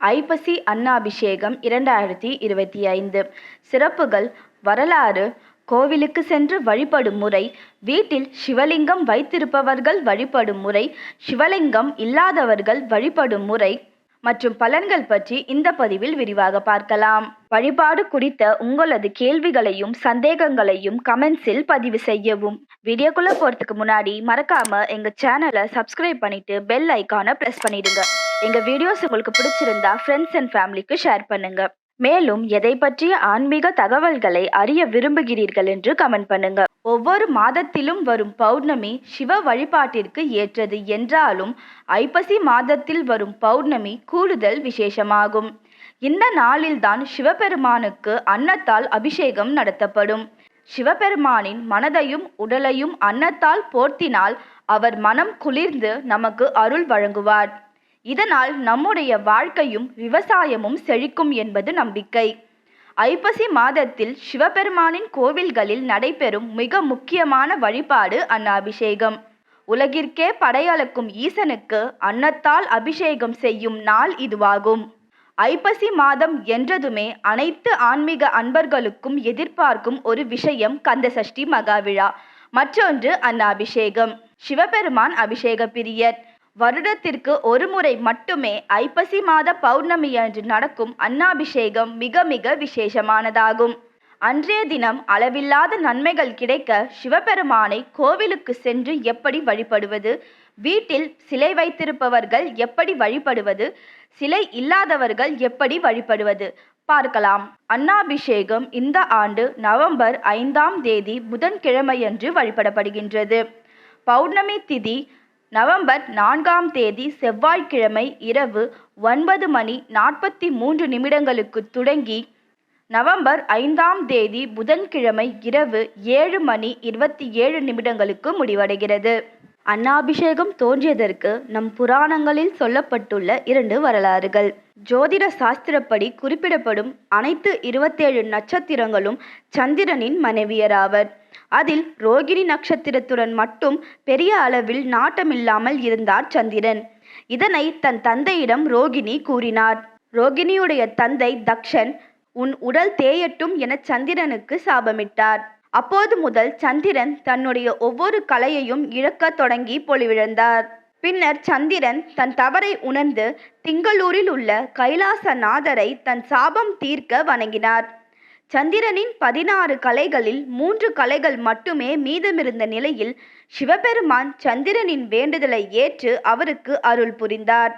ஐப்பசி அன்னாபிஷேகம் 2025 சிறப்புகள். வரலாறு. கோவிலுக்கு சென்று வழிபடும் முறை, வீட்டில் சிவலிங்கம் வைத்திருப்பவர்கள் வழிபடும் முறை, சிவலிங்கம் இல்லாதவர்கள் வழிபடும் முறை மற்றும் பலன்கள் பற்றி இந்த பதிவில் விரிவாக பார்க்கலாம். வழிபாடு குறித்த உங்களது கேள்விகளையும் சந்தேகங்களையும் கமெண்ட்ஸில் பதிவு செய்யவும். வீடியோக்குள்ள போறதுக்கு முன்னாடி மறக்காம எங்க சேனலை சப்ஸ்கிரைப் பண்ணிட்டு பெல் ஐக்கானை பிரஸ் பண்ணிடுங்க. எங்க வீடியோஸ் உங்களுக்கு பிடிச்சிருந்தா ஃப்ரெண்ட்ஸ் அண்ட் ஃபேமிலிக்கு ஷேர் பண்ணுங்க. மேலும் எதை பற்றிய ஆன்மீக தகவல்களை அறிய விரும்புகிறீர்கள் என்று கமெண்ட் பண்ணுங்க. ஒவ்வொரு மாதத்திலும் வரும் பௌர்ணமி சிவ வழிபாட்டிற்கு ஏற்றது என்றாலும் ஐப்பசி மாதத்தில் வரும் பௌர்ணமி கூடுதல் விசேஷமாகும். இந்த நாளில்தான் சிவபெருமானுக்கு அன்னத்தால் அபிஷேகம் நடத்தப்படும். சிவபெருமானின் மனதையும் உடலையும் அன்னத்தால் போர்த்தினால் அவர் மனம் குளிர்ந்து நமக்கு அருள் வழங்குவார். இதனால் நம்முடைய வாழ்க்கையும் விவசாயமும் செழிக்கும் என்பது நம்பிக்கை. ஐப்பசி மாதத்தில் சிவபெருமானின் கோவில்களில் நடைபெறும் மிக முக்கியமான வழிபாடு அன்னாபிஷேகம். உலகிற்கே படையளக்கும் ஈசனுக்கு அன்னத்தால் அபிஷேகம் செய்யும் நாள் இதுவாகும். ஐப்பசி மாதம் என்றதுமே அனைத்து ஆன்மீக அன்பர்களுக்கும் எதிர்பார்க்கும் ஒரு விஷயம் கந்தசஷ்டி மகாவிழா, மற்றொன்று அன்னாபிஷேகம். சிவபெருமான் அபிஷேக பிரியர். வருடத்திற்கு ஒரு முறை மட்டுமே ஐப்பசி மாத பௌர்ணமி அன்று நடக்கும் அன்னாபிஷேகம் மிக மிக விசேஷமானதாகும். அன்றைய தினம் அளவில்லாத நன்மைகள் கிடைக்க சிவபெருமானை கோவிலுக்கு சென்று எப்படி வழிபடுவது, வீட்டில் சிலை வைத்திருப்பவர்கள் எப்படி வழிபடுவது, சிலை இல்லாதவர்கள் எப்படி வழிபடுவது பார்க்கலாம். அன்னாபிஷேகம் இந்த ஆண்டு நவம்பர் 5ஆம் தேதி புதன்கிழமையன்று வழிபடப்படுகின்றது. பௌர்ணமி திதி நவம்பர் 4ஆம் தேதி செவ்வாய்க்கிழமை இரவு 9:43 தொடங்கி நவம்பர் 5ஆம் தேதி புதன்கிழமை இரவு 7:27 முடிவடைகிறது. அன்னாபிஷேகம் தோன்றியதற்கு நம் புராணங்களில் சொல்லப்பட்டுள்ள 2 வரலாறுகள். ஜோதிட சாஸ்திரப்படி குறிப்பிடப்படும் அனைத்து 27 நட்சத்திரங்களும் சந்திரனின் மனைவியராவர். அதில் ரோகிணி நட்சத்திரத்துடன் மட்டும் பெரிய அளவில் நாட்டமில்லாமல் இருந்தார் சந்திரன். இதனை தன் தந்தையிடம் ரோகிணி கூறினார். ரோகிணியுடைய தந்தை தக்ஷன் உன் உடல் தேயட்டும் என சந்திரனுக்கு சாபமிட்டார். அப்போது முதல் சந்திரன் தன்னுடைய ஒவ்வொரு கலையையும் இழக்க தொடங்கி பொலிவிழந்தார். பின்னர் சந்திரன் தன் தவறை உணர்ந்து திங்களூரில் உள்ள கைலாசநாதரை தன் சாபம் தீர்க்க வணங்கினார். சந்திரனின் 16 கலைகளில் 3 கலைகள் மட்டுமே மீதமிருந்த நிலையில் சிவபெருமான் சந்திரனின் வேண்டுதலை ஏற்று அவருக்கு அருள் புரிந்தார்.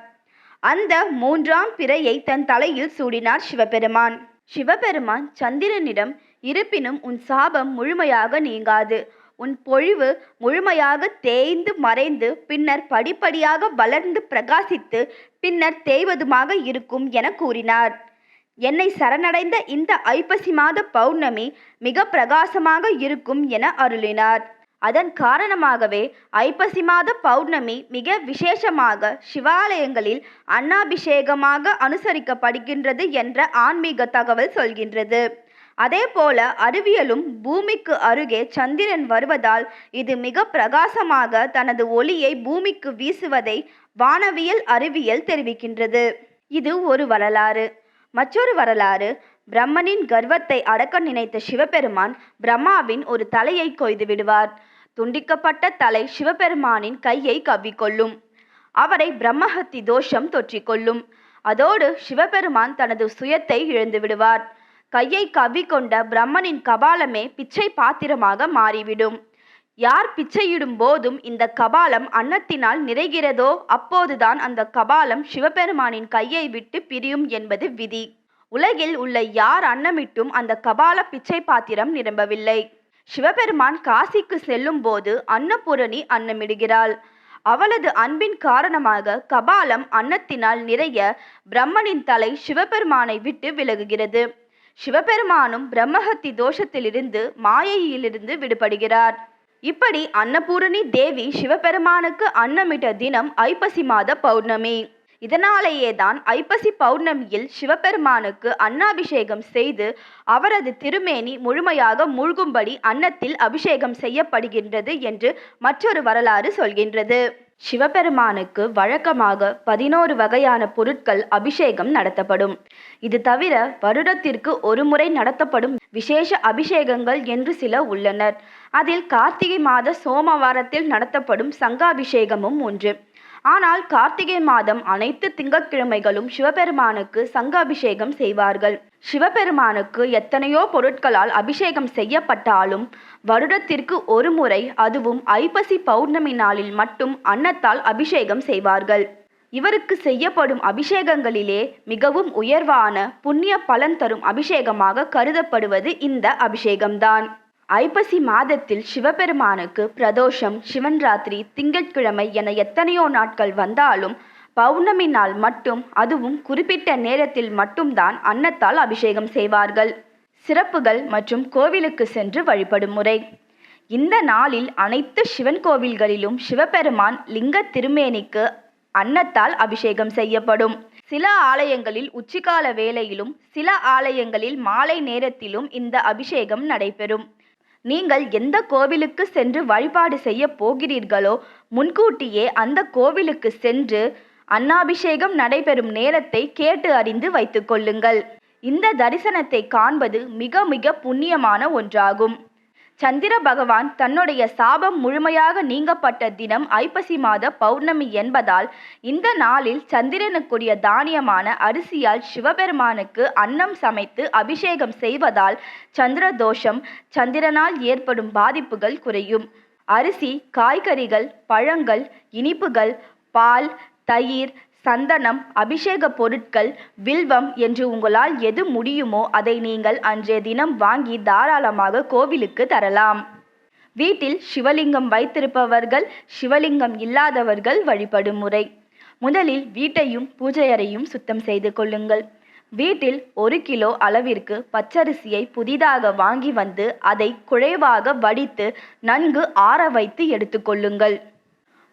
அந்த 3ஆம் பிறையை தன் தலையில் சூடினார் சிவபெருமான். சிவபெருமான் சந்திரனிடம், இருப்பினும் உன் சாபம் முழுமையாக நீங்காது. உன் பொழிவு முழுமையாக தேய்ந்து மறைந்து பின்னர் படிப்படியாக வளர்ந்து பிரகாசித்து பின்னர் தேய்வதுமாக இருக்கும் என கூறினார். என்னை சரணடைந்த இந்த ஐப்பசி மாத பௌர்ணமி மிக பிரகாசமாக இருக்கும் என அருளினார். அதன் காரணமாகவே ஐப்பசி மாத பௌர்ணமி மிக விசேஷமாக சிவாலயங்களில் அன்னாபிஷேகமாக அனுசரிக்கப்படுகின்றது என்ற ஆன்மீக தகவல் சொல்கின்றது. அதே போல அறிவியலும் பூமிக்கு அருகே சந்திரன் வருவதால் இது மிக பிரகாசமாக தனது ஒளியை பூமிக்கு வீசுவதை வானவியல் அறிவியல் தெரிவிக்கின்றது. இது ஒரு வரலாறு. மற்றொரு வரலாறு. பிரம்மனின் கர்வத்தை அடக்க நினைத்த சிவபெருமான் பிரம்மாவின் ஒரு தலையை கொய்து விடுவார். துண்டிக்கப்பட்ட தலை சிவபெருமானின் கையை கவ்விக்கொள்ளும். அவரை பிரம்மஹத்தி தோஷம் தொற்றிக்கொள்ளும். அதோடு சிவபெருமான் தனது சுயத்தை இழந்து விடுவார். கையை கவ்விக்கொண்ட பிரம்மனின் கபாலமே பிச்சை பாத்திரமாக மாறிவிடும். யார் பிச்சையிடும் போதும் இந்த கபாலம் அன்னத்தினால் நிறைகிறதோ அப்போதுதான் அந்த கபாலம் சிவபெருமானின் கையை விட்டு பிரியும் என்பது விதி. உலகில் உள்ள யார் அன்னமிட்டும் அந்த கபால பிச்சை பாத்திரம் நிரம்பவில்லை. சிவபெருமான் காசிக்கு செல்லும் போது அன்னபூரணி அன்னமிடுகிறாள். அவளது அன்பின் காரணமாக கபாலம் அன்னத்தினால் நிறைய பிரம்மனின் தலை சிவபெருமானை விட்டு விலகுகிறது. சிவபெருமானும் பிரம்மஹத்தி தோஷத்திலிருந்து மாயையிலிருந்து விடுபடுகிறார். இப்படி அன்னபூரணி தேவி சிவபெருமானுக்கு அன்னமிட்ட தினம் ஐப்பசி மாத பௌர்ணமி. இதனாலேயே தான் ஐப்பசி பௌர்ணமியில் சிவபெருமானுக்கு அன்னாபிஷேகம் செய்து அவரது திருமேனி முழுமையாக மூழ்கும்படி அன்னத்தில் அபிஷேகம் செய்யப்படுகின்றது என்று மற்றொரு வரலாறு சொல்கின்றது. சிவபெருமானுக்கு வழக்கமாக 11 வகையான பொருட்கள் அபிஷேகம் நடத்தப்படும். இது தவிர வருடத்திற்கு ஒரு முறை நடத்தப்படும் விசேஷ அபிஷேகங்கள் என்று சில உள்ளனர். அதில் கார்த்திகை மாத சோமவாரத்தில் நடத்தப்படும் சங்காபிஷேகமும் ஒன்று. ஆனால் கார்த்திகை மாதம் அனைத்து திங்கட்கிழமைகளும் சிவபெருமானுக்கு சங்காபிஷேகம் செய்வார்கள். சிவபெருமானுக்கு எத்தனையோ பொருட்களால் அபிஷேகம் செய்யப்பட்டாலும் வருடத்திற்கு ஒரு முறை, அதுவும் ஐப்பசி பௌர்ணமி நாளில் மட்டும் அன்னத்தால் அபிஷேகம் செய்வார்கள். இவருக்கு செய்யப்படும் அபிஷேகங்களிலே மிகவும் உயர்வான புண்ணிய பலன் தரும் அபிஷேகமாக கருதப்படுவது இந்த அபிஷேகம்தான். ஐப்பசி மாதத்தில் சிவபெருமானுக்கு பிரதோஷம், சிவன்ராத்திரி, திங்கட்கிழமை என எத்தனையோ நாட்கள் வந்தாலும் பௌர்ணமி நாள் மட்டும், அதுவும் குறிப்பிட்ட நேரத்தில் மட்டும்தான் அன்னத்தால் அபிஷேகம் செய்வார்கள். சிறப்புகள் மற்றும் கோவிலுக்கு சென்று வழிபடும் முறை. இந்த நாளில் அனைத்து சிவன் கோவில்களிலும் சிவபெருமான் லிங்க திருமேனிக்கு அன்னத்தால் அபிஷேகம் செய்யப்படும். சில ஆலயங்களில் உச்சிகால வேளையிலும் சில ஆலயங்களில் மாலை நேரத்திலும் இந்த அபிஷேகம் நடைபெறும். நீங்கள் எந்த கோவிலுக்கு சென்று வழிபாடு செய்ய போகிறீர்களோ முன்கூட்டியே அந்த கோவிலுக்கு சென்று அன்னாபிஷேகம் நடைபெறும் நேரத்தை கேட்டு அறிந்து வைத்துக் கொள்ளுங்கள். இந்த தரிசனத்தை காண்பது மிக மிக புண்ணியமான ஒன்றாகும். சந்திர பகவான் தன்னுடைய சாபம் முழுமையாக நீங்கப்பட்ட தினம் ஐப்பசி மாத பௌர்ணமி என்பதால் இந்த நாளில் சந்திரனுக்குரிய தானியமான அரிசியால் சிவபெருமானுக்கு அன்னம் சமைத்து அபிஷேகம் செய்வதால் சந்திர தோஷம், சந்திரனால் ஏற்படும் பாதிப்புகள் குறையும். அரிசி, காய்கறிகள், பழங்கள், இனிப்புகள், பால், தயிர், சந்தனம், அபிஷேக பொருட்கள், வில்வம் என்று உங்களால் எது முடியுமோ அதை நீங்கள் அன்றைய தினம் வாங்கி தாராளமாக கோவிலுக்கு தரலாம். வீட்டில் சிவலிங்கம் வைத்திருப்பவர்கள், சிவலிங்கம் இல்லாதவர்கள் வழிபடும் முறை. முதலில் வீட்டையும் பூஜை அறையும் சுத்தம் செய்து கொள்ளுங்கள். வீட்டில் 1 கிலோ அளவிற்கு பச்சரிசியை புதிதாக வாங்கி வந்து அதை குழைவாக வடித்து நன்கு ஆற வைத்து எடுத்துக்கொள்ளுங்கள்.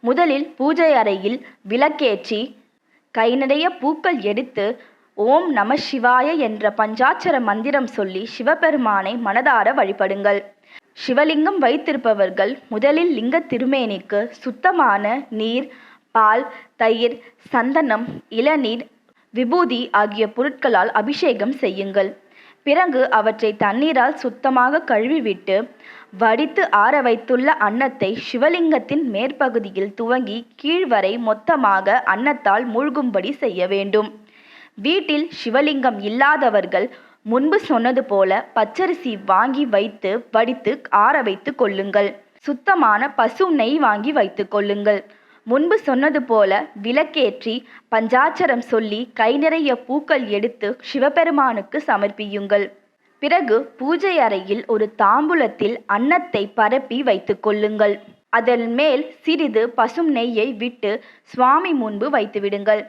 முதலில் பூஜை அறையில் விளக்கேற்றி கை நிறைய பூக்கள் எடுத்து ஓம் நம சிவாய என்ற பஞ்சாட்சர மந்திரம் சொல்லி சிவபெருமானை மனதார வழிபடுங்கள். சிவலிங்கம் வைத்திருப்பவர்கள் முதலில் லிங்க திருமேனிக்கு சுத்தமான நீர், பால், தயிர், சந்தனம், இளநீர், விபூதி ஆகிய பொருட்களால் அபிஷேகம் செய்யுங்கள். பிறகு அவற்றை தண்ணீரால் சுத்தமாக கழுவிவிட்டு வடித்து ஆற வைத்துள்ள அன்னத்தை சிவலிங்கத்தின் மேற்பகுதியில் துவங்கி கீழ்வரை மொத்தமாக அன்னத்தால் மூழ்கும்படி செய்ய வேண்டும். வீட்டில் சிவலிங்கம் இல்லாதவர்கள் முன்பு சொன்னது போல பச்சரிசி வாங்கி வைத்து வடித்து ஆற வைத்து கொள்ளுங்கள். சுத்தமான பசு நெய் வாங்கி வைத்து கொள்ளுங்கள். முன்பு சொன்னது போல விளக்கேற்றி பஞ்சாட்சரம் சொல்லி கை நிறைய பூக்கள் எடுத்து சிவபெருமானுக்கு சமர்ப்பியுங்கள். பிறகு பூஜை அறையில் ஒரு தாம்பூலத்தில் அன்னத்தை பரப்பி வைத்துக் கொள்ளுங்கள். அதன் மேல் சிறிது பசும் நெய்யை விட்டு சுவாமி முன்பு வைத்துவிடுங்கள்.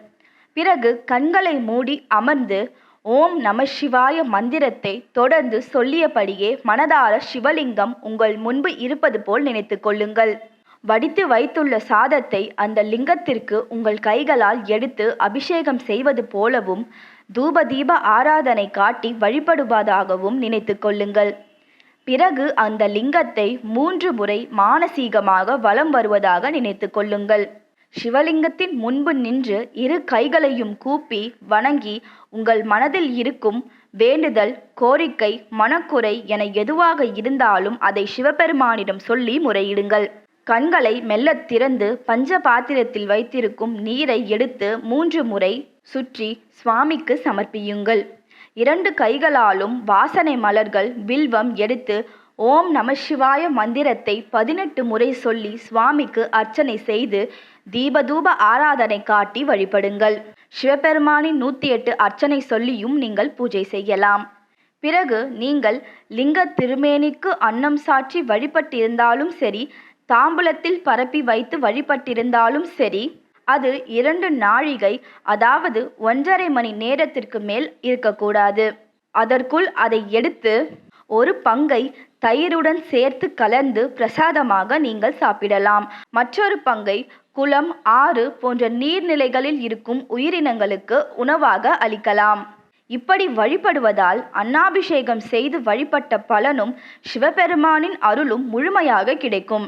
பிறகு கண்களை மூடி அமர்ந்து ஓம் நம சிவாய மந்திரத்தை தொடர்ந்து சொல்லியபடியே மனதார சிவலிங்கம் உங்கள் முன்பு இருப்பது போல் நினைத்து கொள்ளுங்கள். வடித்து வைத்துள்ள சாதத்தை அந்த லிங்கத்திற்கு உங்கள் கைகளால் எடுத்து அபிஷேகம் செய்வது போலவும் தூபதீப ஆராதனை காட்டி வழிபடுவதாகவும் நினைத்து கொள்ளுங்கள். பிறகு அந்த லிங்கத்தை 3 முறை மானசீகமாக வலம் வருவதாக நினைத்து கொள்ளுங்கள். சிவலிங்கத்தின் முன்பு நின்று இரு கைகளையும் கூப்பி வணங்கி உங்கள் மனதில் இருக்கும் வேண்டுதல், கோரிக்கை, மனக்குறை என எதுவாக இருந்தாலும் அதை சிவபெருமானிடம் சொல்லி முறையிடுங்கள். கண்களை மெல்ல திறந்து பஞ்ச பாத்திரத்தில் வைத்திருக்கும் நீரை எடுத்து 3 முறை சுற்றி சுவாமிக்கு சமர்ப்பியுங்கள். 2 கைகளாலும் வாசனை மலர்கள், வில்வம் எடுத்து ஓம் நம சிவாய மந்திரத்தை 18 முறை சொல்லி சுவாமிக்கு அர்ச்சனை செய்து தீபதூப ஆராதனை காட்டி வழிபடுங்கள். சிவபெருமானின் 108 அர்ச்சனை சொல்லியும் நீங்கள் பூஜை செய்யலாம். பிறகு நீங்கள் லிங்க திருமேனிக்கு அன்னம் சாற்றி வழிபட்டிருந்தாலும் சரி, தாம்பூலத்தில் பரப்பி வைத்து வழிபட்டிருந்தாலும் சரி, அது 2 நாழிகை, அதாவது 1.5 மணி நேரத்திற்கு மேல் இருக்கக்கூடாது. அதற்குள் அதை எடுத்து ஒரு பங்கை தயிருடன் சேர்த்து கலந்து பிரசாதமாக நீங்கள் சாப்பிடலாம். மற்றொரு பங்கை குளம், ஆறு போன்ற நீர்நிலைகளில் இருக்கும் உயிரினங்களுக்கு உணவாக அளிக்கலாம். இப்படி வழிபடுவதால் அன்னாபிஷேகம் செய்து வழிபட்ட பலனும் சிவபெருமானின் அருளும் முழுமையாக கிடைக்கும்.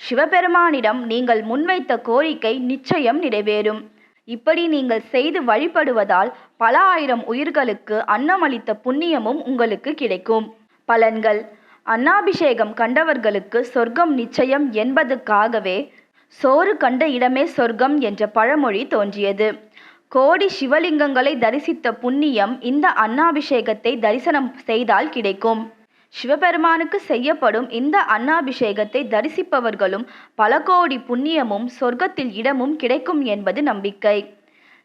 சிவபெருமானிடம் நீங்கள் முன்வைத்த கோரிக்கை நிச்சயம் நிறைவேறும். இப்படி நீங்கள் செய்து வழிபடுவதால் பல ஆயிரம் உயிர்களுக்கு அன்னமளித்த புண்ணியமும் உங்களுக்கு கிடைக்கும். பலன்கள்: அன்னாபிஷேகம் கண்டவர்களுக்கு சொர்க்கம் நிச்சயம் என்பதற்காகவே சோறு கண்ட இடமே சொர்க்கம் என்ற பழமொழி தோன்றியது. கோடி சிவலிங்கங்களை தரிசித்த புண்ணியம் இந்த அன்னாபிஷேகத்தை தரிசனம் செய்தால் கிடைக்கும். சிவபெருமானுக்கு செய்யப்படும் இந்த அன்னாபிஷேகத்தை தரிசிப்பவர்களும் பல கோடி புண்ணியமும் சொர்க்கத்தில் இடமும் கிடைக்கும் என்பது நம்பிக்கை.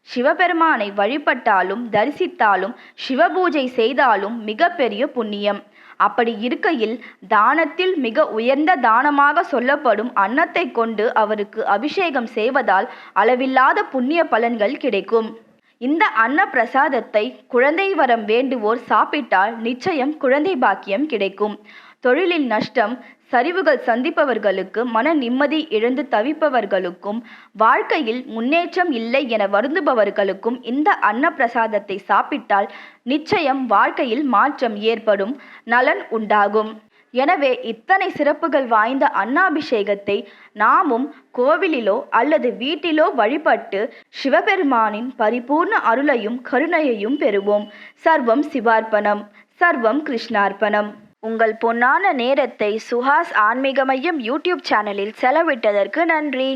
சிவபெருமானை வழிபட்டாலும் தரிசித்தாலும் சிவபூஜை செய்தாலும் மிகப்பெரிய புண்ணியம். அப்படி இருக்கையில் தானத்தில் மிக உயர்ந்த தானமாக சொல்லப்படும் அன்னத்தை கொண்டு அவருக்கு அபிஷேகம் செய்வதால் அளவில்லாத புண்ணிய பலன்கள் கிடைக்கும். இந்த அன்ன பிரசாதத்தை குழந்தை வரம் வேண்டுவோர் சாப்பிட்டால் நிச்சயம் குழந்தை பாக்கியம் கிடைக்கும். தொழிலில் நஷ்டம், சரிவுகள் சந்திப்பவர்களுக்கு, மன நிம்மதி இழந்து தவிப்பவர்களுக்கும், வாழ்க்கையில் முன்னேற்றம் இல்லை என வருந்துபவர்களுக்கும் இந்த அன்ன பிரசாதத்தை சாப்பிட்டால் நிச்சயம் வாழ்க்கையில் மாற்றம் ஏற்படும், நலன் உண்டாகும். எனவே இத்தனை சிறப்புகள் வாய்ந்த அன்னாபிஷேகத்தை நாமும் கோவிலிலோ அல்லது வீட்டிலோ வழிபட்டு சிவபெருமானின் பரிபூர்ண அருளையும் கருணையையும் பெறுவோம். சர்வம் சிவார்ப்பணம். சர்வம் கிருஷ்ணார்ப்பணம். உங்கள் பொன்னான நேரத்தை சுஹாஸ் ஆன்மீக மையம் யூடியூப் சேனலில் செலவிட்டதற்கு நன்றி.